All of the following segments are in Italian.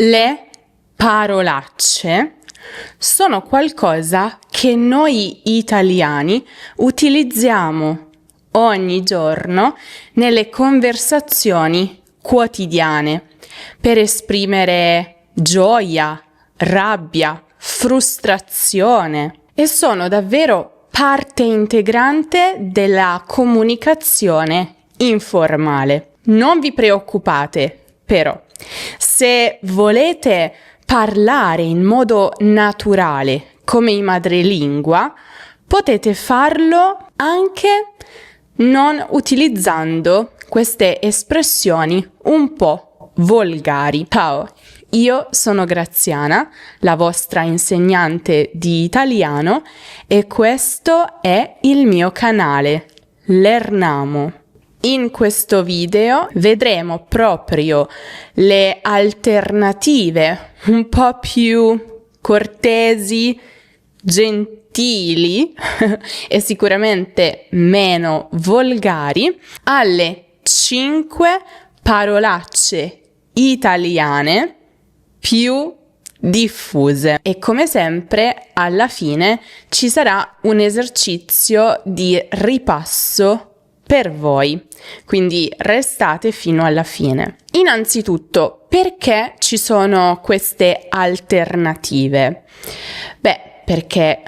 Le parolacce sono qualcosa che noi italiani utilizziamo ogni giorno nelle conversazioni quotidiane per esprimere gioia, rabbia, frustrazione e sono davvero parte integrante della comunicazione informale. Non vi preoccupate, però, se volete parlare in modo naturale come in madrelingua, potete farlo anche non utilizzando queste espressioni un po' volgari. Ciao, io sono Graziana, la vostra insegnante di italiano, e questo è il mio canale, Lernamo. In questo video vedremo proprio le alternative un po' più cortesi, gentili e sicuramente meno volgari alle 5 parolacce italiane più diffuse. E come sempre alla fine ci sarà un esercizio di ripasso per voi, quindi restate fino alla fine. Innanzitutto, perché ci sono queste alternative? Beh, perché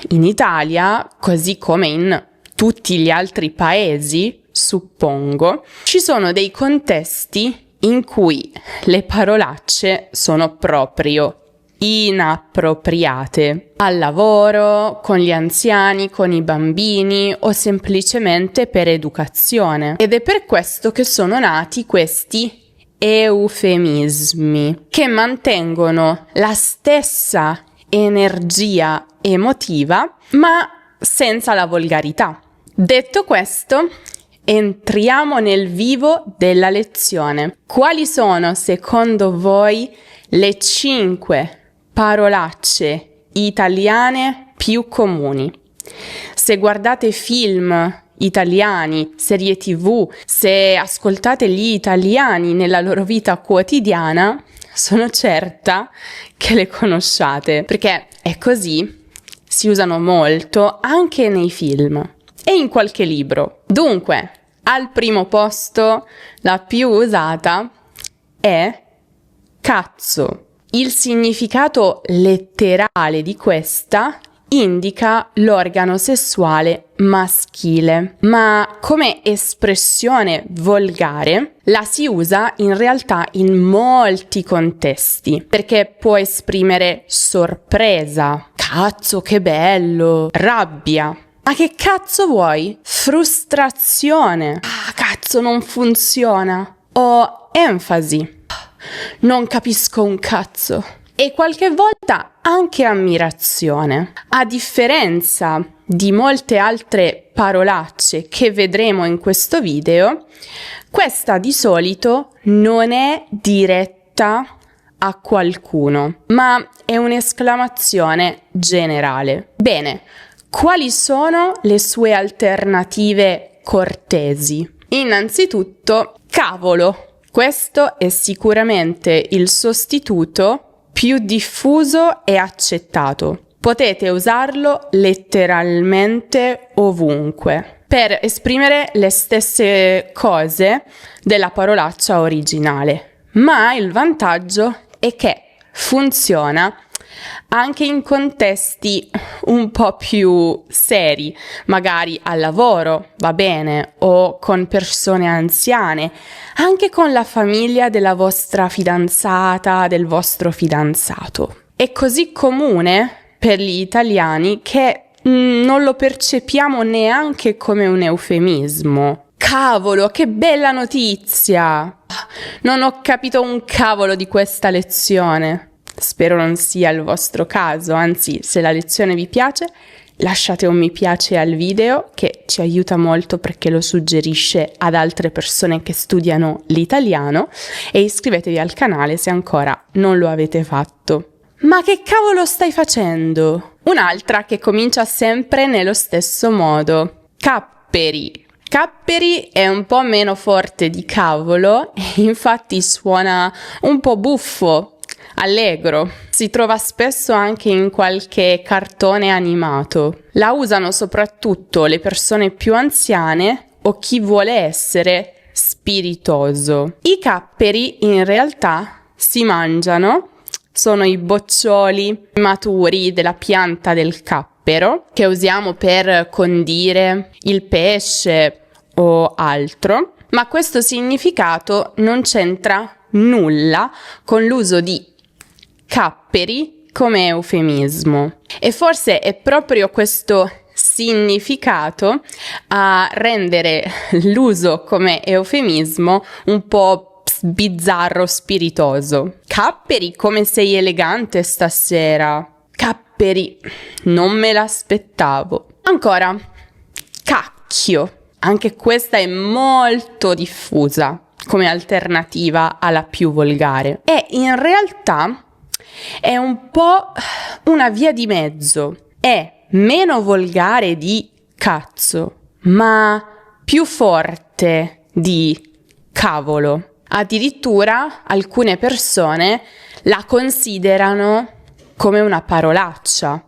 in Italia, così come in tutti gli altri paesi, suppongo, ci sono dei contesti in cui le parolacce sono proprio inappropriate. Al lavoro, con gli anziani, con i bambini o semplicemente per educazione. Ed è per questo che sono nati questi eufemismi, che mantengono la stessa energia emotiva, ma senza la volgarità. Detto questo, entriamo nel vivo della lezione. Quali sono, secondo voi, le 5 parolacce italiane più comuni? Se guardate film italiani, serie TV, se ascoltate gli italiani nella loro vita quotidiana, sono certa che le conosciate, perché è così, si usano molto anche nei film e in qualche libro. Dunque, al primo posto, la più usata è cazzo. Il significato letterale di questa indica l'organo sessuale maschile, ma come espressione volgare la si usa in realtà in molti contesti, perché può esprimere sorpresa, cazzo che bello, rabbia. Ma che cazzo vuoi? Frustrazione. Ah, cazzo non funziona. O enfasi. Non capisco un cazzo. E qualche volta anche ammirazione. A differenza di molte altre parolacce che vedremo in questo video, questa di solito non è diretta a qualcuno, ma è un'esclamazione generale. Bene, quali sono le sue alternative cortesi? Innanzitutto, cavolo. Questo è sicuramente il sostituto più diffuso e accettato. Potete usarlo letteralmente ovunque per esprimere le stesse cose della parolaccia originale. Ma il vantaggio è che funziona anche in contesti un po' più seri, magari al lavoro, va bene, o con persone anziane, anche con la famiglia della vostra fidanzata, del vostro fidanzato. È così comune per gli italiani che non lo percepiamo neanche come un eufemismo. Cavolo, che bella notizia! Non ho capito un cavolo di questa lezione. Spero non sia il vostro caso, anzi, se la lezione vi piace, lasciate un mi piace al video che ci aiuta molto perché lo suggerisce ad altre persone che studiano l'italiano e iscrivetevi al canale se ancora non lo avete fatto. Ma che cavolo stai facendo? Un'altra che comincia sempre nello stesso modo. Capperi. Capperi è un po' meno forte di cavolo e infatti suona un po' buffo. allegro. Si trova spesso anche in qualche cartone animato. La usano soprattutto le persone più anziane o chi vuole essere spiritoso. I capperi in realtà si mangiano, sono i boccioli maturi della pianta del cappero che usiamo per condire il pesce o altro, ma questo significato non c'entra nulla con l'uso di capperi come eufemismo. E forse è proprio questo significato a rendere l'uso come eufemismo un po' bizzarro, spiritoso. Capperi, come sei elegante stasera. Capperi, non me l'aspettavo. Ancora, cacchio. Anche questa è molto diffusa come alternativa alla più volgare. E in realtà è un po' una via di mezzo. È meno volgare di cazzo, ma più forte di cavolo. Addirittura alcune persone la considerano come una parolaccia,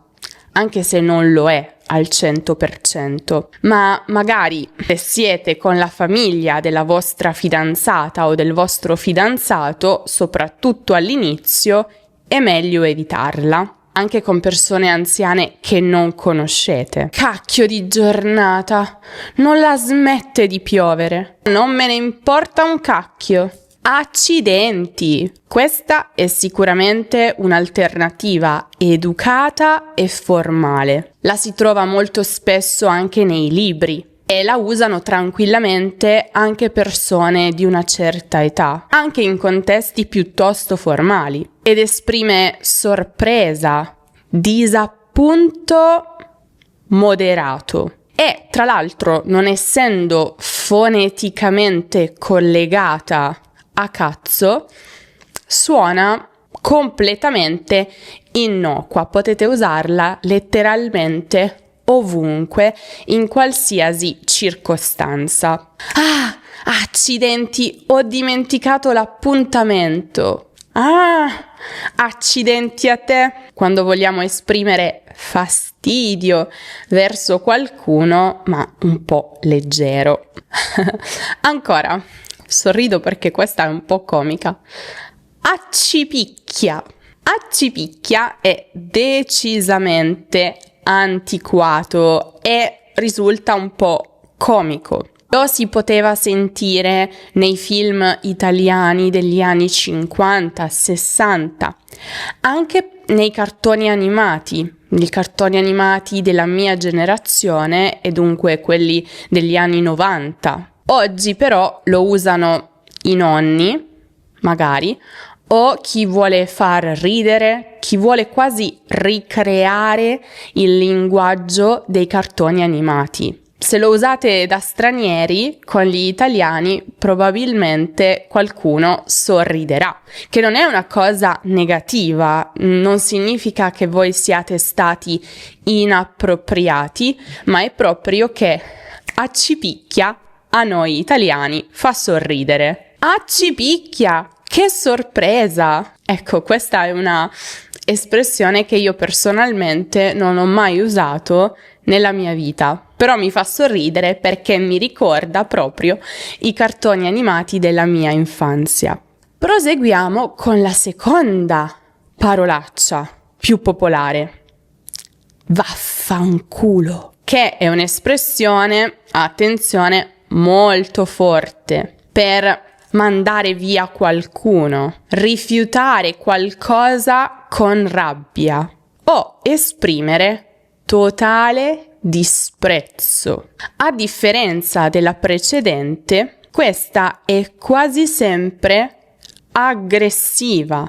anche se non lo è al 100%. Ma magari se siete con la famiglia della vostra fidanzata o del vostro fidanzato, soprattutto all'inizio, è meglio evitarla. Anche con persone anziane che non conoscete. Cacchio di giornata, non la smette di piovere. Non me ne importa un cacchio. Accidenti! Questa è sicuramente un'alternativa educata e formale. La si trova molto spesso anche nei libri e la usano tranquillamente anche persone di una certa età, anche in contesti piuttosto formali, ed esprime sorpresa, disappunto moderato. E tra l'altro, non essendo foneticamente collegata a cazzo, suona completamente innocua. Potete usarla letteralmente ovunque, in qualsiasi circostanza. Ah, accidenti, ho dimenticato l'appuntamento. Ah, accidenti a te. Quando vogliamo esprimere fastidio verso qualcuno, ma un po' leggero. Ancora, sorrido perché questa è un po' comica. Accipicchia. Accipicchia è decisamente antiquato e risulta un po' comico. Lo si poteva sentire nei film italiani degli anni 50, 60, anche nei cartoni animati, i cartoni animati della mia generazione e dunque quelli degli anni 90. Oggi però lo usano i nonni, magari, o chi vuole far ridere, chi vuole quasi ricreare il linguaggio dei cartoni animati. Se lo usate da stranieri, con gli italiani probabilmente qualcuno sorriderà, che non è una cosa negativa, non significa che voi siate stati inappropriati, ma è proprio che accipicchia a noi italiani fa sorridere. Accipicchia! Che sorpresa! Ecco, questa è una espressione che io personalmente non ho mai usato nella mia vita, però mi fa sorridere perché mi ricorda proprio i cartoni animati della mia infanzia. Proseguiamo con la seconda parolaccia più popolare. Vaffanculo, che è un'espressione, attenzione, molto forte per mandare via qualcuno, rifiutare qualcosa con rabbia o esprimere totale disprezzo. A differenza della precedente, questa è quasi sempre aggressiva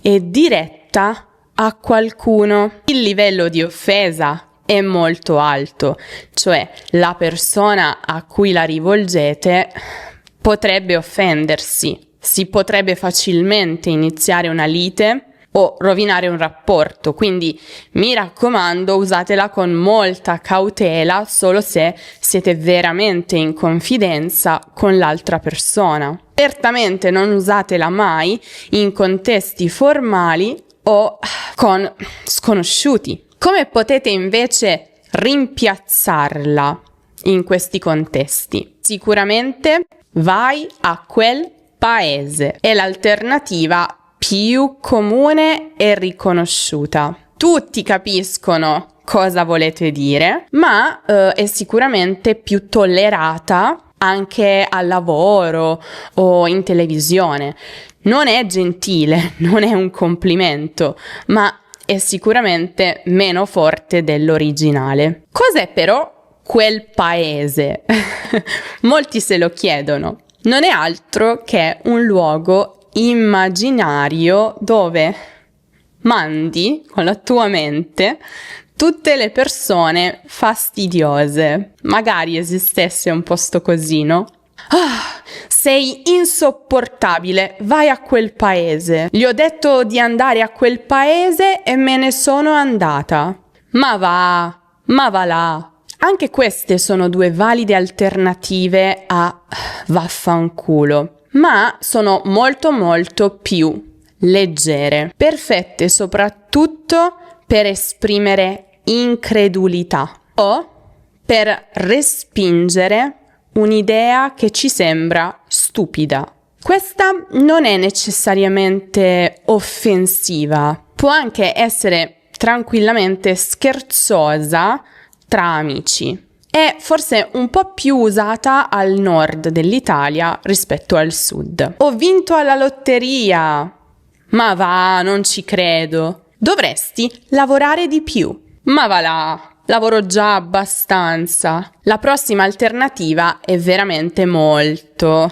e diretta a qualcuno. Il livello di offesa è molto alto, cioè la persona a cui la rivolgete potrebbe offendersi, si potrebbe facilmente iniziare una lite o rovinare un rapporto, quindi mi raccomando, usatela con molta cautela solo se siete veramente in confidenza con l'altra persona. Certamente non usatela mai in contesti formali o con sconosciuti. Come potete invece rimpiazzarla in questi contesti? Sicuramente vai a quel paese, è l'alternativa più comune e riconosciuta. Tutti capiscono cosa volete dire, ma è sicuramente più tollerata anche al lavoro o in televisione. Non è gentile, non è un complimento, ma è sicuramente meno forte dell'originale. Cos'è però quel paese? Molti se lo chiedono. Non è altro che un luogo immaginario dove mandi con la tua mente tutte le persone fastidiose. Magari esistesse un posto così, no? Sei insopportabile, vai a quel paese. Gli ho detto di andare a quel paese e me ne sono andata. Ma va là. Anche queste sono due valide alternative a vaffanculo, ma sono molto più leggere, perfette soprattutto per esprimere incredulità o per respingere un'idea che ci sembra stupida. Questa non è necessariamente offensiva, può anche essere tranquillamente scherzosa tra amici. È forse un po' più usata al nord dell'Italia rispetto al sud. Ho vinto alla lotteria! Ma va, non ci credo. Dovresti lavorare di più. Ma va là! Lavoro già abbastanza. La prossima alternativa è veramente molto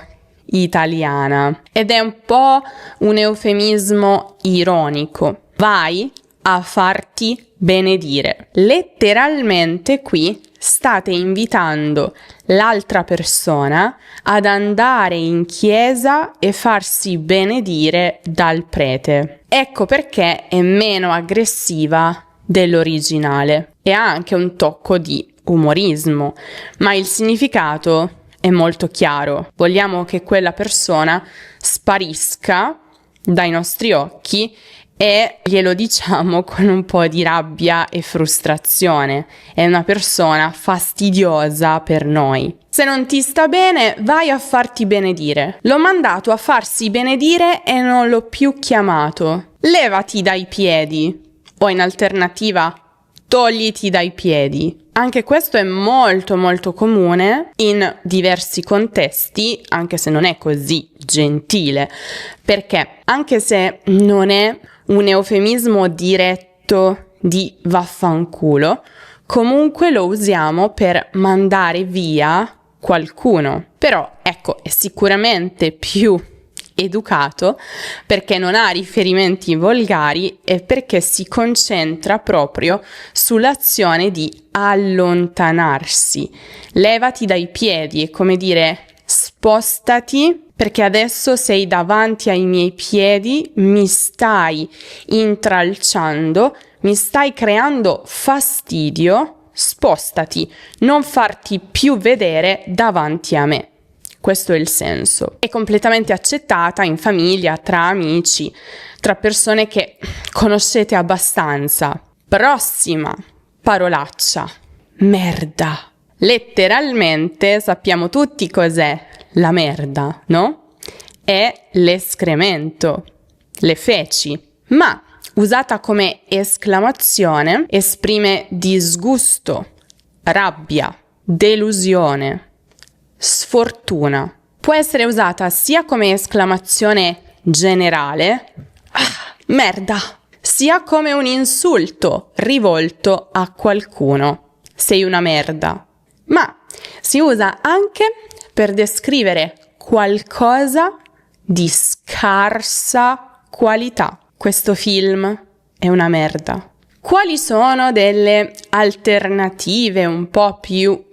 italiana ed è un po' un eufemismo ironico. Vai a farti benedire. Letteralmente qui state invitando l'altra persona ad andare in chiesa e farsi benedire dal prete. Ecco perché è meno aggressiva dell'originale e ha anche un tocco di umorismo, ma il significato è molto chiaro. Vogliamo che quella persona sparisca dai nostri occhi e glielo diciamo con un po' di rabbia e frustrazione. È una persona fastidiosa per noi. Se non ti sta bene, vai a farti benedire. L'ho mandato a farsi benedire e non l'ho più chiamato. Levati dai piedi. O in alternativa, togliti dai piedi. Anche questo è molto comune in diversi contesti, anche se non è così gentile, perché anche se non è un eufemismo diretto di vaffanculo, comunque lo usiamo per mandare via qualcuno. Però ecco, è sicuramente più educato perché non ha riferimenti volgari e perché si concentra proprio sull'azione di allontanarsi. Levati dai piedi, è come dire spostati perché adesso sei davanti ai miei piedi, mi stai intralciando, mi stai creando fastidio, spostati, non farti più vedere davanti a me. Questo è il senso. È completamente accettata in famiglia, tra amici, tra persone che conoscete abbastanza. Prossima parolaccia. Merda. Letteralmente sappiamo tutti cos'è la merda, no? È l'escremento, le feci. Ma usata come esclamazione esprime disgusto, rabbia, delusione, sfortuna. Può essere usata sia come esclamazione generale, merda, sia come un insulto rivolto a qualcuno, sei una merda. Ma si usa anche per descrivere qualcosa di scarsa qualità. Questo film è una merda. Quali sono delle alternative un po' più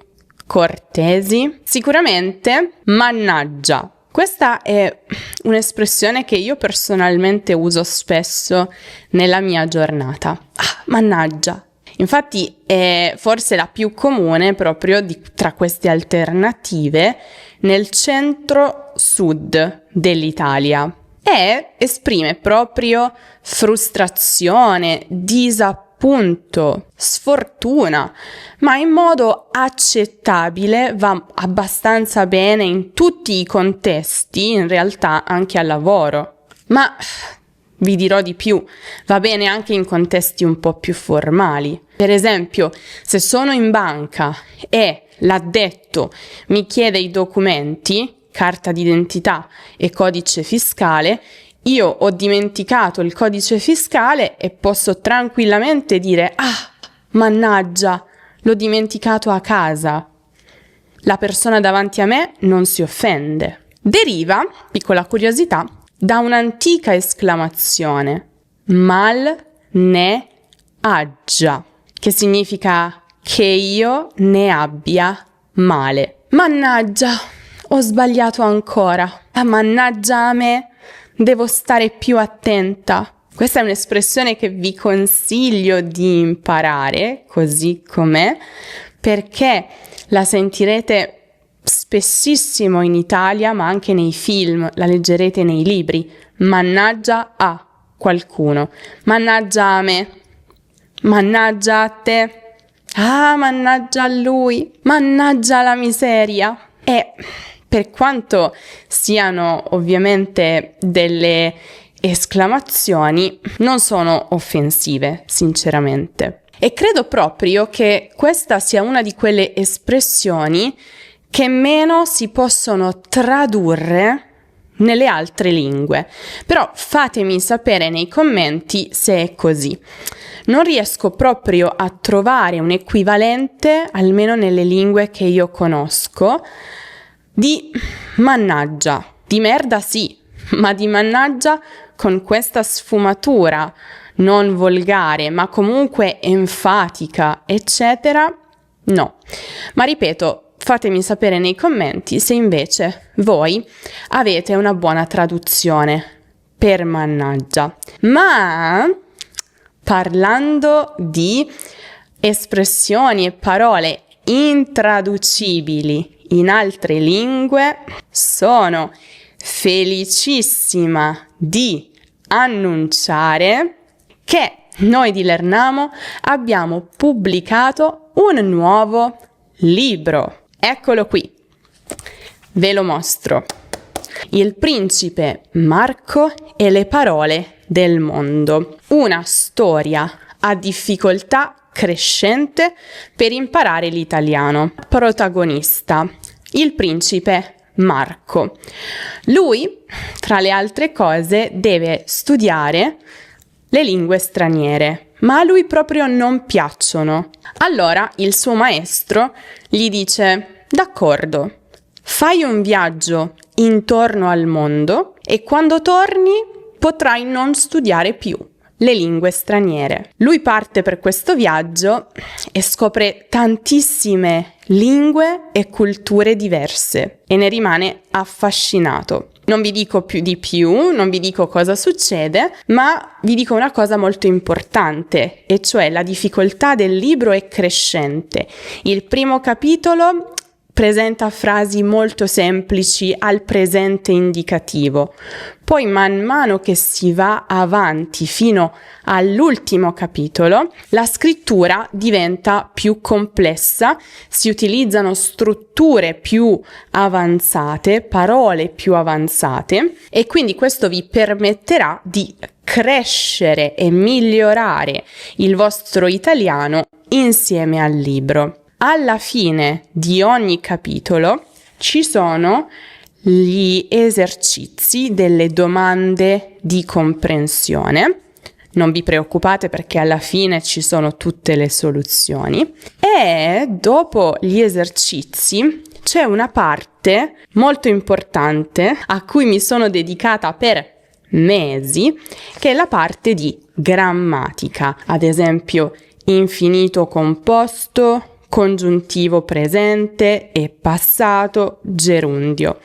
cortesi? Sicuramente mannaggia. Questa è un'espressione che io personalmente uso spesso nella mia giornata. Ah, mannaggia! Infatti è forse la più comune proprio tra queste alternative nel centro-sud dell'Italia e esprime proprio frustrazione, disappunto, sfortuna, ma in modo accettabile, va abbastanza bene in tutti i contesti, in realtà anche al lavoro. Ma vi dirò di più, va bene anche in contesti un po' più formali. Per esempio, se sono in banca e l'addetto mi chiede i documenti, carta d'identità e codice fiscale, io ho dimenticato il codice fiscale e posso tranquillamente dire: ah, mannaggia, l'ho dimenticato a casa. La persona davanti a me non si offende. Deriva, piccola curiosità, da un'antica esclamazione: mal ne aggia, che significa che io ne abbia male. Mannaggia, ho sbagliato ancora. Mannaggia a me, devo stare più attenta. Questa è un'espressione che vi consiglio di imparare così com'è, perché la sentirete spessissimo in Italia, ma anche nei film, la leggerete nei libri. Mannaggia a qualcuno, mannaggia a me, mannaggia a te, ah, mannaggia a lui, mannaggia la miseria. E per quanto siano ovviamente delle esclamazioni, non sono offensive, sinceramente. E credo proprio che questa sia una di quelle espressioni che meno si possono tradurre nelle altre lingue. Però fatemi sapere nei commenti se è così. Non riesco proprio a trovare un equivalente, almeno nelle lingue che io conosco, di mannaggia. Di merda sì, ma di mannaggia con questa sfumatura non volgare, ma comunque enfatica, eccetera, no. Ma ripeto, fatemi sapere nei commenti se invece voi avete una buona traduzione per mannaggia. Ma parlando di espressioni e parole intraducibili in altre lingue, sono felicissima di annunciare che noi di Lernamo abbiamo pubblicato un nuovo libro. Eccolo qui, ve lo mostro. Il principe Marco e le parole del mondo. Una storia a difficoltà crescente per imparare l'italiano. Protagonista: il principe Marco. Lui, tra le altre cose, deve studiare le lingue straniere, ma a lui proprio non piacciono. Allora il suo maestro gli dice: d'accordo, fai un viaggio intorno al mondo e quando torni potrai non studiare più le lingue straniere. Lui parte per questo viaggio e scopre tantissime lingue e culture diverse e ne rimane affascinato. Non vi dico non vi dico cosa succede, ma vi dico una cosa molto importante, e cioè la difficoltà del libro è crescente. Il primo capitolo presenta frasi molto semplici al presente indicativo. Poi man mano che si va avanti fino all'ultimo capitolo, la scrittura diventa più complessa, si utilizzano strutture più avanzate, parole più avanzate, e quindi questo vi permetterà di crescere e migliorare il vostro italiano insieme al libro. Alla fine di ogni capitolo ci sono gli esercizi, delle domande di comprensione. Non vi preoccupate perché alla fine ci sono tutte le soluzioni. E dopo gli esercizi c'è una parte molto importante a cui mi sono dedicata per mesi, che è la parte di grammatica. Ad esempio, infinito composto, congiuntivo presente e passato, gerundio.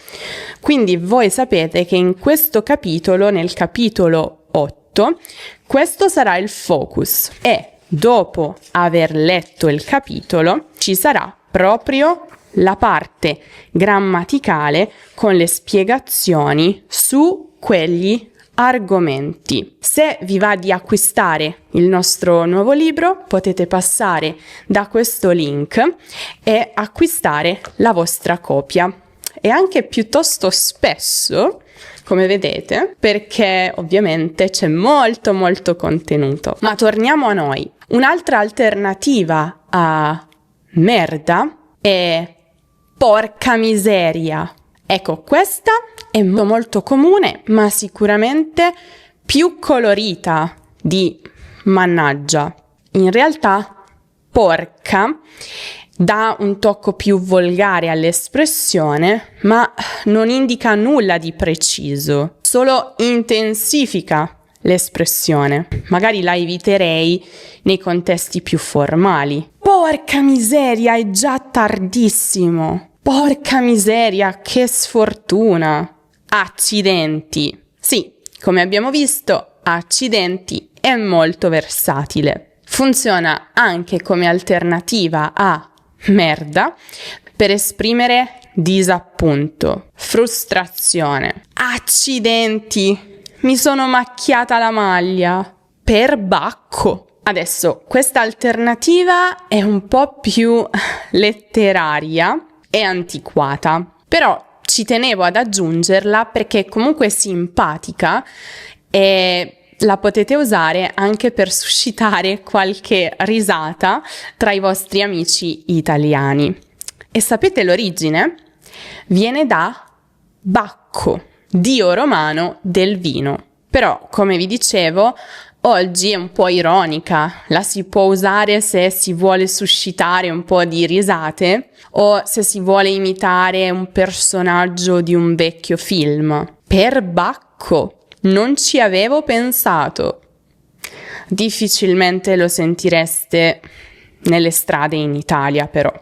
Quindi voi sapete che in questo capitolo, nel capitolo 8, questo sarà il focus e dopo aver letto il capitolo ci sarà proprio la parte grammaticale con le spiegazioni su quegli argomenti. Se vi va di acquistare il nostro nuovo libro, potete passare da questo link e acquistare la vostra copia. E anche piuttosto spesso, come vedete, perché ovviamente c'è molto contenuto. Ma torniamo a noi. Un'altra alternativa a merda è porca miseria. Ecco, questa è molto comune, ma sicuramente più colorita di mannaggia. In realtà, porca dà un tocco più volgare all'espressione, ma non indica nulla di preciso, solo intensifica l'espressione. Magari la eviterei nei contesti più formali. Porca miseria, è già tardissimo. Porca miseria, che sfortuna! Accidenti! Sì, come abbiamo visto, accidenti è molto versatile. Funziona anche come alternativa a merda per esprimere disappunto, frustrazione. Accidenti! Mi sono macchiata la maglia! Perbacco! Adesso, questa alternativa è un po' più letteraria e antiquata, però ci tenevo ad aggiungerla perché comunque è simpatica e la potete usare anche per suscitare qualche risata tra i vostri amici italiani. E sapete l'origine? Viene da Bacco, dio romano del vino. Però, come vi dicevo, oggi è un po' ironica, la si può usare se si vuole suscitare un po' di risate o se si vuole imitare un personaggio di un vecchio film. Perbacco, non ci avevo pensato. Difficilmente lo sentireste nelle strade in Italia, però.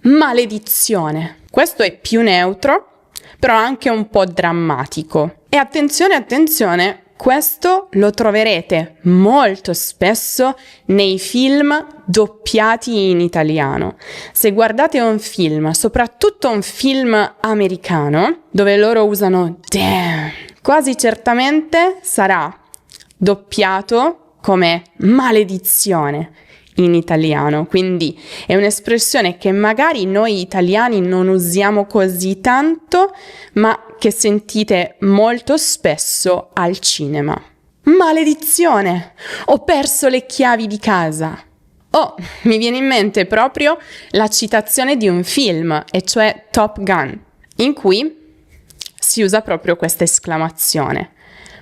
Maledizione, questo è più neutro, però anche un po' drammatico. E attenzione, questo lo troverete molto spesso nei film doppiati in italiano. Se guardate un film, soprattutto un film americano, dove loro usano damn, quasi certamente sarà doppiato come maledizione in italiano. Quindi è un'espressione che magari noi italiani non usiamo così tanto, ma che sentite molto spesso al cinema. Maledizione! Ho perso le chiavi di casa. Oh, mi viene in mente proprio la citazione di un film, e cioè Top Gun, in cui si usa proprio questa esclamazione.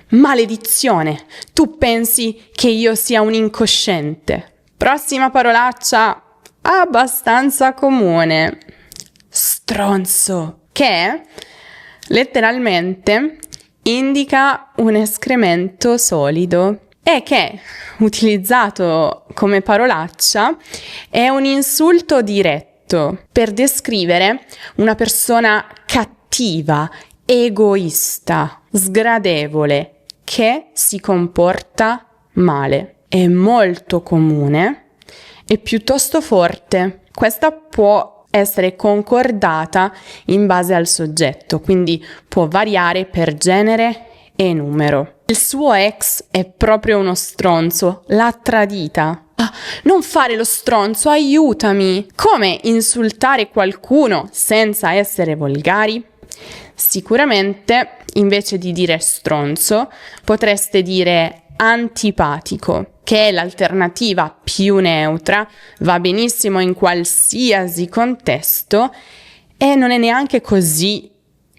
Maledizione! Tu pensi che io sia un incosciente? Prossima parolaccia abbastanza comune. Stronzo, che letteralmente indica un escremento solido e che, utilizzato come parolaccia, è un insulto diretto per descrivere una persona cattiva, egoista, sgradevole, che si comporta male. È molto comune e piuttosto forte. Questa può essere concordata in base al soggetto, quindi può variare per genere e numero. Il suo ex è proprio uno stronzo, l'ha tradita. Ah, non fare lo stronzo, aiutami! Come insultare qualcuno senza essere volgari? Sicuramente, invece di dire stronzo, potreste dire antipatico, che è l'alternativa più neutra, va benissimo in qualsiasi contesto e non è neanche così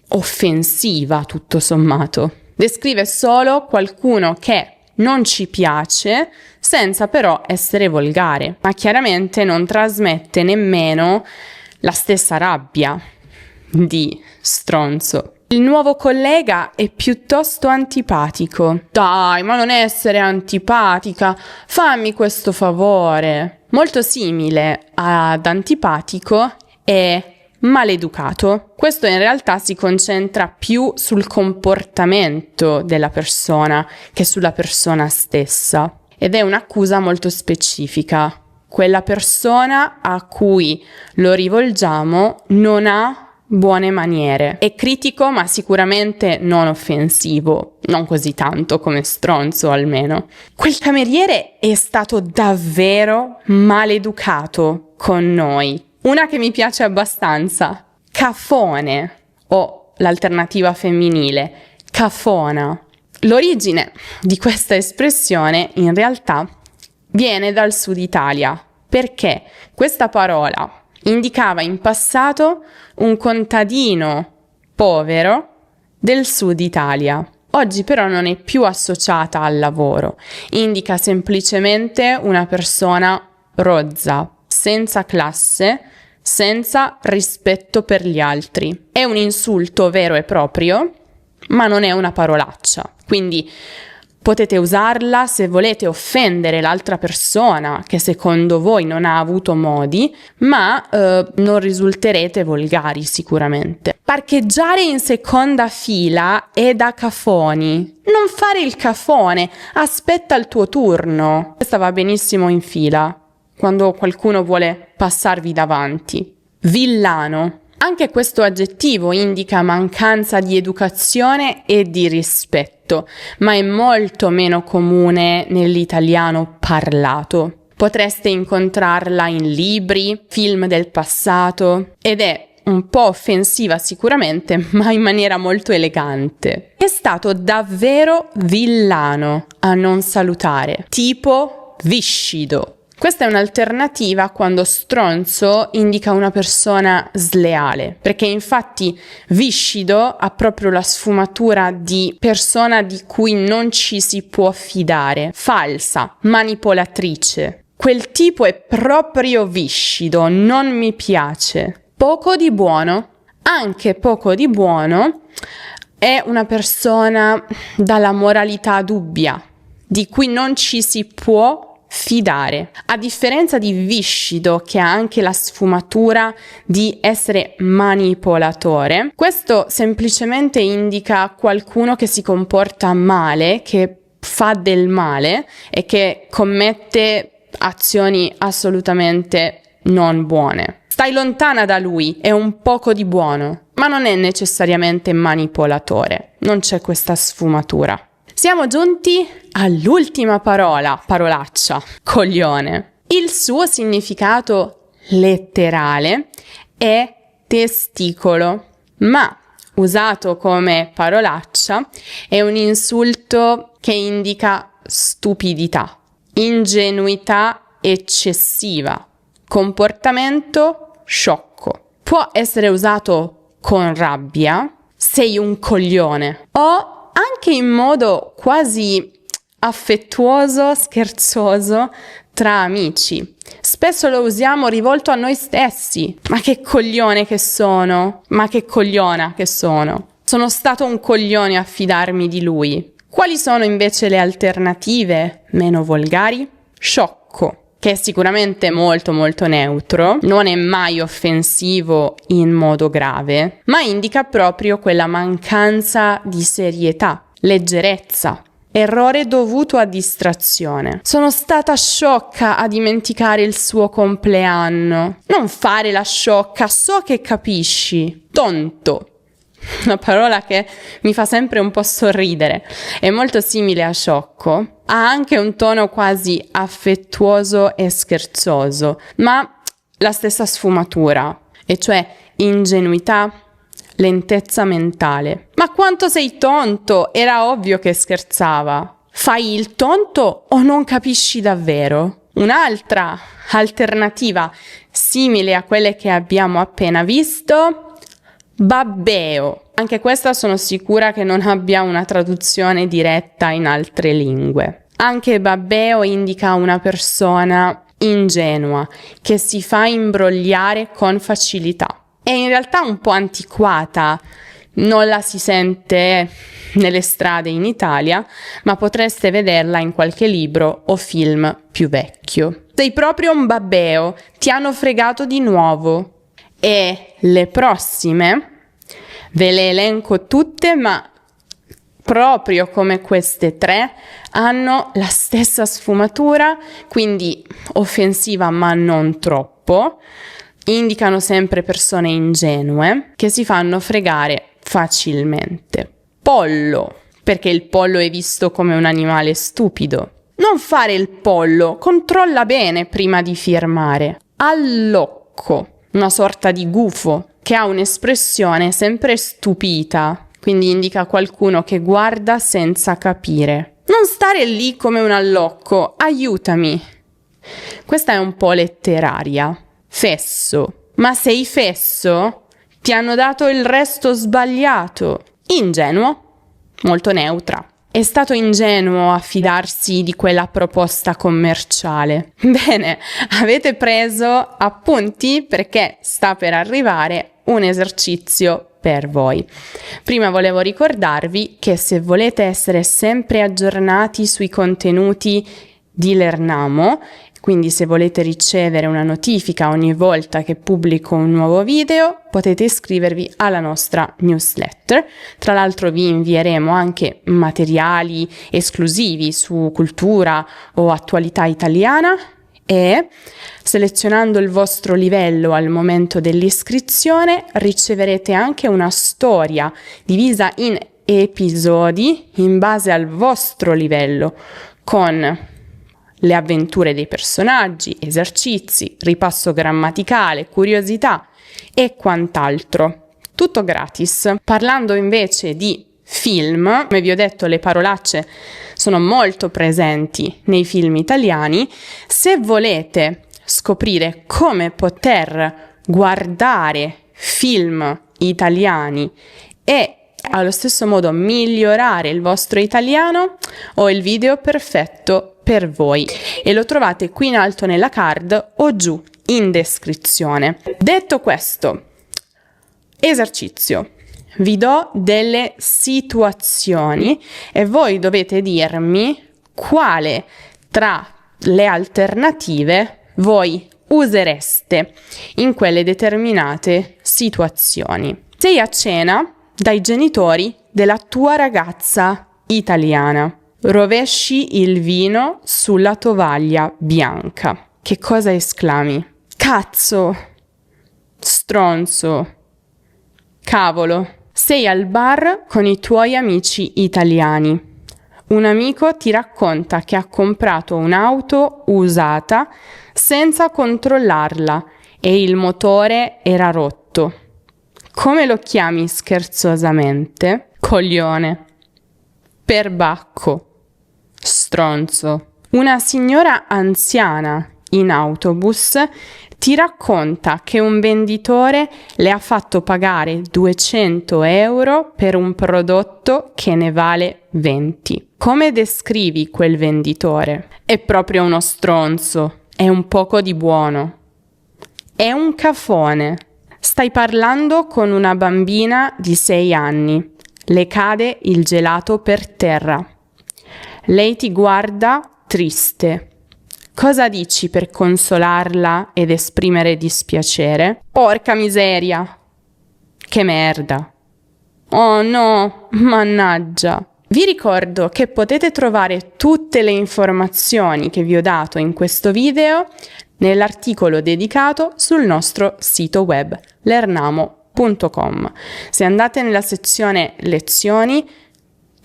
offensiva, tutto sommato. Descrive solo qualcuno che non ci piace senza però essere volgare, ma chiaramente non trasmette nemmeno la stessa rabbia di stronzo. Il nuovo collega è piuttosto antipatico. Dai, ma non essere antipatica, fammi questo favore. Molto simile ad antipatico è maleducato. Questo in realtà si concentra più sul comportamento della persona che sulla persona stessa ed è un'accusa molto specifica. Quella persona a cui lo rivolgiamo non ha buone maniere. È critico, ma sicuramente non offensivo, non così tanto come stronzo almeno. Quel cameriere è stato davvero maleducato con noi. Una che mi piace abbastanza, cafone, o l'alternativa femminile, cafona. L'origine di questa espressione in realtà viene dal sud Italia, perché questa parola indicava in passato un contadino povero del sud Italia. Oggi però non è più associata al lavoro, indica semplicemente una persona rozza, senza classe, senza rispetto per gli altri. È un insulto vero e proprio, ma non è una parolaccia. Quindi potete usarla se volete offendere l'altra persona che secondo voi non ha avuto modi, ma non risulterete volgari sicuramente. Parcheggiare in seconda fila è da cafoni. Non fare il cafone, aspetta il tuo turno. Questa va benissimo in fila, quando qualcuno vuole passarvi davanti. Villano. Anche questo aggettivo indica mancanza di educazione e di rispetto, ma è molto meno comune nell'italiano parlato. Potreste incontrarla in libri, film del passato ed è un po' offensiva sicuramente, ma in maniera molto elegante. È stato davvero villano a non salutare, tipo viscido. Questa è un'alternativa quando stronzo indica una persona sleale, perché infatti viscido ha proprio la sfumatura di persona di cui non ci si può fidare, falsa, manipolatrice. Quel tipo è proprio viscido, non mi piace. Poco di buono, anche poco di buono, è una persona dalla moralità dubbia, di cui non ci si può fidare. A differenza di viscido, che ha anche la sfumatura di essere manipolatore, questo semplicemente indica qualcuno che si comporta male, che fa del male e che commette azioni assolutamente non buone. Stai lontana da lui, è un poco di buono, ma non è necessariamente manipolatore, non c'è questa sfumatura. Siamo giunti all'ultima parolaccia, coglione. Il suo significato letterale è testicolo, ma usato come parolaccia è un insulto che indica stupidità, ingenuità eccessiva, comportamento sciocco. Può essere usato con rabbia, sei un coglione, o anche in modo quasi affettuoso, scherzoso, tra amici. Spesso lo usiamo rivolto a noi stessi. Ma che coglione che sono! Ma che cogliona che sono! Sono stato un coglione a fidarmi di lui. Quali sono invece le alternative meno volgari? Sciocco, che è sicuramente molto molto neutro, non è mai offensivo in modo grave, ma indica proprio quella mancanza di serietà, leggerezza, errore dovuto a distrazione. Sono stata sciocca a dimenticare il suo compleanno. Non fare la sciocca, so che capisci. Tonto. Una parola che mi fa sempre un po' sorridere. È molto simile a sciocco. Ha anche un tono quasi affettuoso e scherzoso, ma la stessa sfumatura, e cioè ingenuità, lentezza mentale. Ma quanto sei tonto! Era ovvio che scherzava. Fai il tonto o non capisci davvero? Un'altra alternativa simile a quelle che abbiamo appena visto: babbeo. Anche questa sono sicura che non abbia una traduzione diretta in altre lingue. Anche babbeo indica una persona ingenua che si fa imbrogliare con facilità. È in realtà un po' antiquata Non la si sente nelle strade in Italia, ma potreste vederla in qualche libro o film più vecchio. Sei proprio un babbeo, ti hanno fregato di nuovo. E le prossime ve le elenco tutte, ma proprio come queste 3 hanno la stessa sfumatura, quindi offensiva ma non troppo. Indicano sempre persone ingenue che si fanno fregare facilmente. Pollo, perché il pollo è visto come un animale stupido. Non fare il pollo, controlla bene prima di firmare. Allocco, una sorta di gufo che ha un'espressione sempre stupita, quindi indica qualcuno che guarda senza capire. Non stare lì come un allocco, aiutami. Questa è un po' letteraria. Fesso. Ma sei fesso? Ti hanno dato il resto sbagliato. Ingenuo. Molto neutra. È stato ingenuo a fidarsi di quella proposta commerciale. Bene, avete preso appunti perché sta per arrivare un esercizio per voi. Prima volevo ricordarvi che se volete essere sempre aggiornati sui contenuti di Lernamo, quindi se volete ricevere una notifica ogni volta che pubblico un nuovo video, potete iscrivervi alla nostra newsletter. Tra l'altro vi invieremo anche materiali esclusivi su cultura o attualità italiana e, selezionando il vostro livello al momento dell'iscrizione, riceverete anche una storia divisa in episodi in base al vostro livello, con le avventure dei personaggi, esercizi, ripasso grammaticale, curiosità e quant'altro. Tutto gratis. Parlando invece di film, come vi ho detto, le parolacce sono molto presenti nei film italiani. Se volete scoprire come poter guardare film italiani e allo stesso modo migliorare il vostro italiano, ho il video perfetto per voi e lo trovate qui in alto nella card o giù in descrizione. Detto questo, esercizio. Vi do delle situazioni e voi dovete dirmi quale tra le alternative voi usereste in quelle determinate situazioni. Sei a cena dai genitori della tua ragazza italiana. Rovesci il vino sulla tovaglia bianca. Che cosa esclami? Cazzo! Stronzo! Cavolo! Sei al bar con i tuoi amici italiani. Un amico ti racconta che ha comprato un'auto usata senza controllarla e il motore era rotto. Come lo chiami scherzosamente? Coglione. Perbacco. Stronzo. Una signora anziana in autobus ti racconta che un venditore le ha fatto pagare 200 euro per un prodotto che ne vale 20. Come descrivi quel venditore? È proprio uno stronzo. È un poco di buono. È un cafone. Stai parlando con una bambina di 6 anni. Le cade il gelato per terra. Lei ti guarda triste. Cosa dici per consolarla ed esprimere dispiacere? Porca miseria! Che merda! Oh no, mannaggia! Vi ricordo che potete trovare tutte le informazioni che vi ho dato in questo video nell'articolo dedicato sul nostro sito web lernamo.com. Se andate nella sezione lezioni,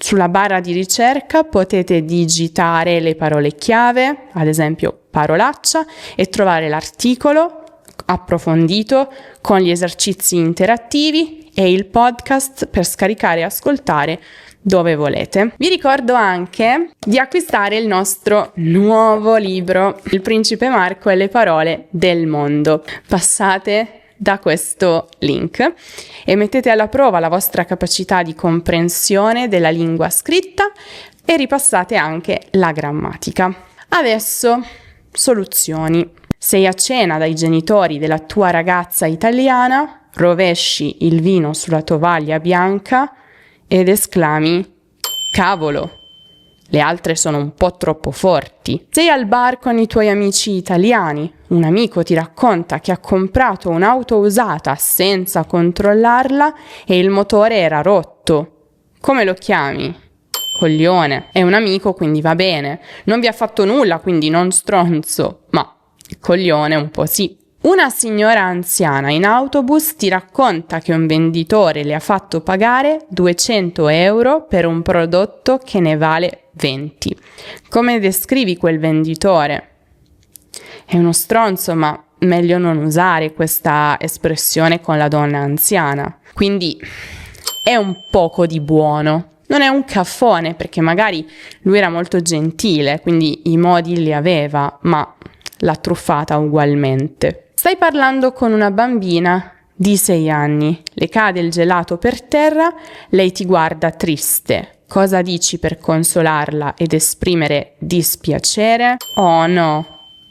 sulla barra di ricerca potete digitare le parole chiave, ad esempio parolaccia, e trovare l'articolo approfondito con gli esercizi interattivi e il podcast per scaricare e ascoltare dove volete. Vi ricordo anche di acquistare il nostro nuovo libro, Il Principe Marco e le parole del mondo. Passate da questo link e mettete alla prova la vostra capacità di comprensione della lingua scritta e ripassate anche la grammatica. Adesso, soluzioni. Sei a cena dai genitori della tua ragazza italiana, rovesci il vino sulla tovaglia bianca ed esclami: cavolo, le altre sono un po' troppo forti. Sei al bar con i tuoi amici italiani, un amico ti racconta che ha comprato un'auto usata senza controllarla e il motore era rotto. Come lo chiami? Coglione. È un amico, quindi va bene. Non vi ha fatto nulla, quindi non stronzo, ma coglione un po' sì. Una signora anziana in autobus ti racconta che un venditore le ha fatto pagare 200 euro per un prodotto che ne vale 20. Come descrivi quel venditore? È uno stronzo, ma meglio non usare questa espressione con la donna anziana. Quindi è un poco di buono. Non è un caffone, perché magari lui era molto gentile, quindi i modi li aveva, ma l'ha truffata ugualmente. Stai parlando con una bambina di 6 anni, le cade il gelato per terra, lei ti guarda triste. Cosa dici per consolarla ed esprimere dispiacere? Oh no,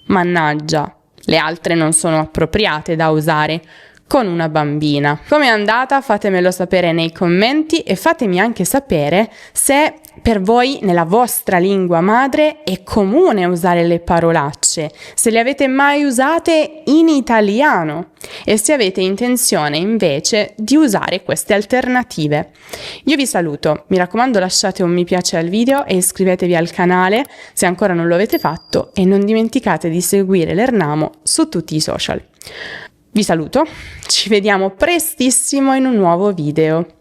mannaggia, le altre non sono appropriate da usare con una bambina. Come è andata? Fatemelo sapere nei commenti e fatemi anche sapere se per voi nella vostra lingua madre è comune usare le parolacce, se le avete mai usate in italiano e se avete intenzione invece di usare queste alternative. Io vi saluto, mi raccomando lasciate un mi piace al video e iscrivetevi al canale se ancora non lo avete fatto e non dimenticate di seguire l'Ernamo su tutti i social. Vi saluto, ci vediamo prestissimo in un nuovo video.